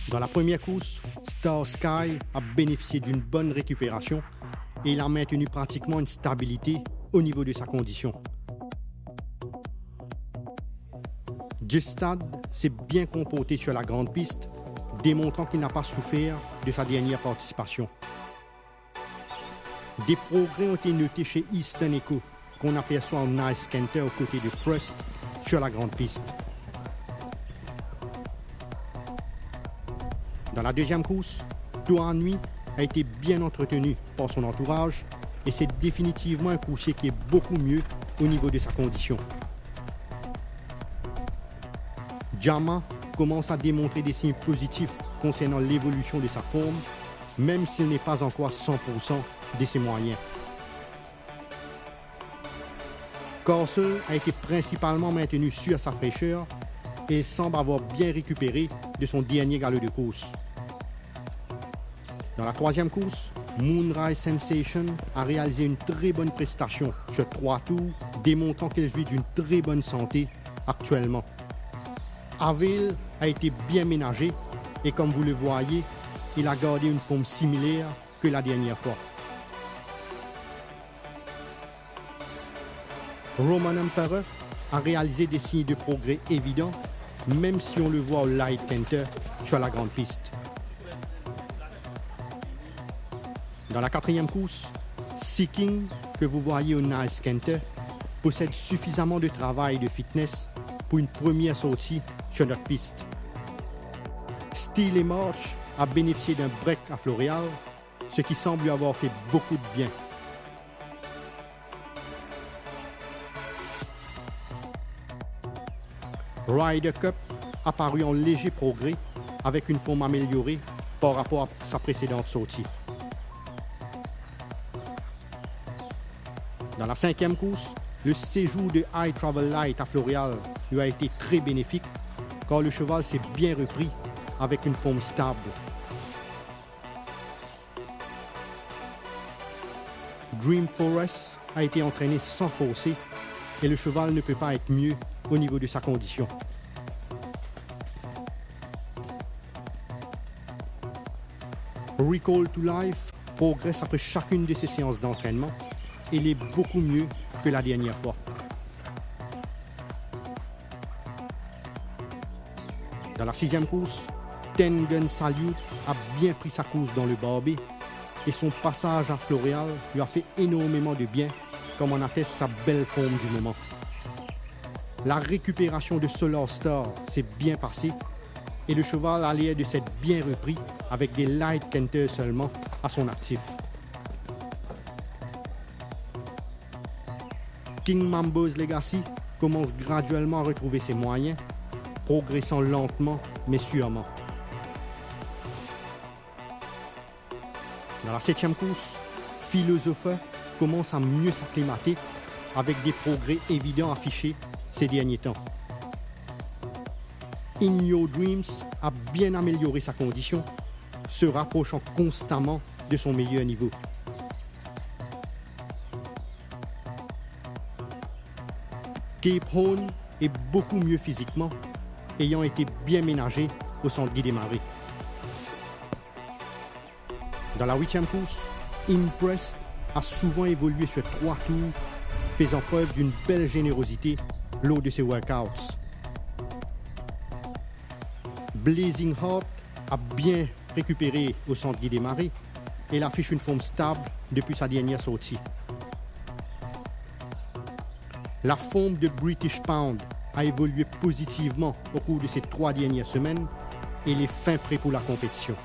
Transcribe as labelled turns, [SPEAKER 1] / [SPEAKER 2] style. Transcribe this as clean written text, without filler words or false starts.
[SPEAKER 1] Dans la première course, Star Sky a bénéficié d'une bonne récupération et il a maintenu pratiquement une stabilité au niveau de sa condition. Gestad s'est bien comporté sur la grande piste, démontrant qu'il n'a pas souffert de sa dernière participation. Des progrès ont été notés chez Eastern Echo, qu'on aperçoit en Nice Canter aux côtés de Frost sur la grande piste. Dans la deuxième course, Doan Nui a été bien entretenu par son entourage et c'est définitivement un coursier qui est beaucoup mieux au niveau de sa condition. Jama commence à démontrer des signes positifs concernant l'évolution de sa forme, même s'il n'est pas encore à 100% de ses moyens. Castle a été principalement maintenu sur sa fraîcheur et semble avoir bien récupéré de son dernier galop de course. Dans la troisième course, Moonrise Sensation a réalisé une très bonne prestation sur 3 tours, démontrant qu'elle jouit d'une très bonne santé actuellement. Avil a été bien ménagé et comme vous le voyez, il a gardé une forme similaire que la dernière fois. Roman Emperor a réalisé des signes de progrès évidents, même si on le voit au Light Canter sur la grande piste. Dans la quatrième course, Seeking, que vous voyez au Nice Canter, possède suffisamment de travail et de fitness pour une première sortie sur notre piste. Steel et March a bénéficié d'un break à Floréal, ce qui semble lui avoir fait beaucoup de bien. Ryder Cup a paru en léger progrès avec une forme améliorée par rapport à sa précédente sortie. Dans la cinquième course, le séjour de High Travel Light à Floréal lui a été très bénéfique car le cheval s'est bien repris avec une forme stable. Dream Forest a été entraîné sans forcer et le cheval ne peut pas être mieux au niveau de sa condition. Recall to Life progresse après chacune de ses séances d'entraînement et il est beaucoup mieux que la dernière fois. Dans la sixième course, Ten Gun Salute a bien pris sa course dans le barbé et son passage à Floréal lui a fait énormément de bien, comme en atteste sa belle forme du moment. La récupération de Solar Star s'est bien passée et le cheval a l'air de s'être bien repris avec des light canters seulement à son actif. King Mambo's Legacy commence graduellement à retrouver ses moyens, progressant lentement mais sûrement. Dans la septième course, Philosopher commence à mieux s'acclimater avec des progrès évidents affichés ces derniers temps. In Your Dreams a bien amélioré sa condition, se rapprochant constamment de son meilleur niveau. Cape Horn est beaucoup mieux physiquement, ayant été bien ménagé au centre Guy Desmarais. Dans la huitième course, Impressed a souvent évolué sur 3 tours, faisant preuve d'une belle générosité lors de ses workouts. Blazing Heart a bien récupéré au centre Guy Desmarais et il affiche une forme stable depuis sa dernière sortie. La forme de British Pound a évolué positivement au cours de ces 3 dernières semaines et il est fin prêt pour la compétition.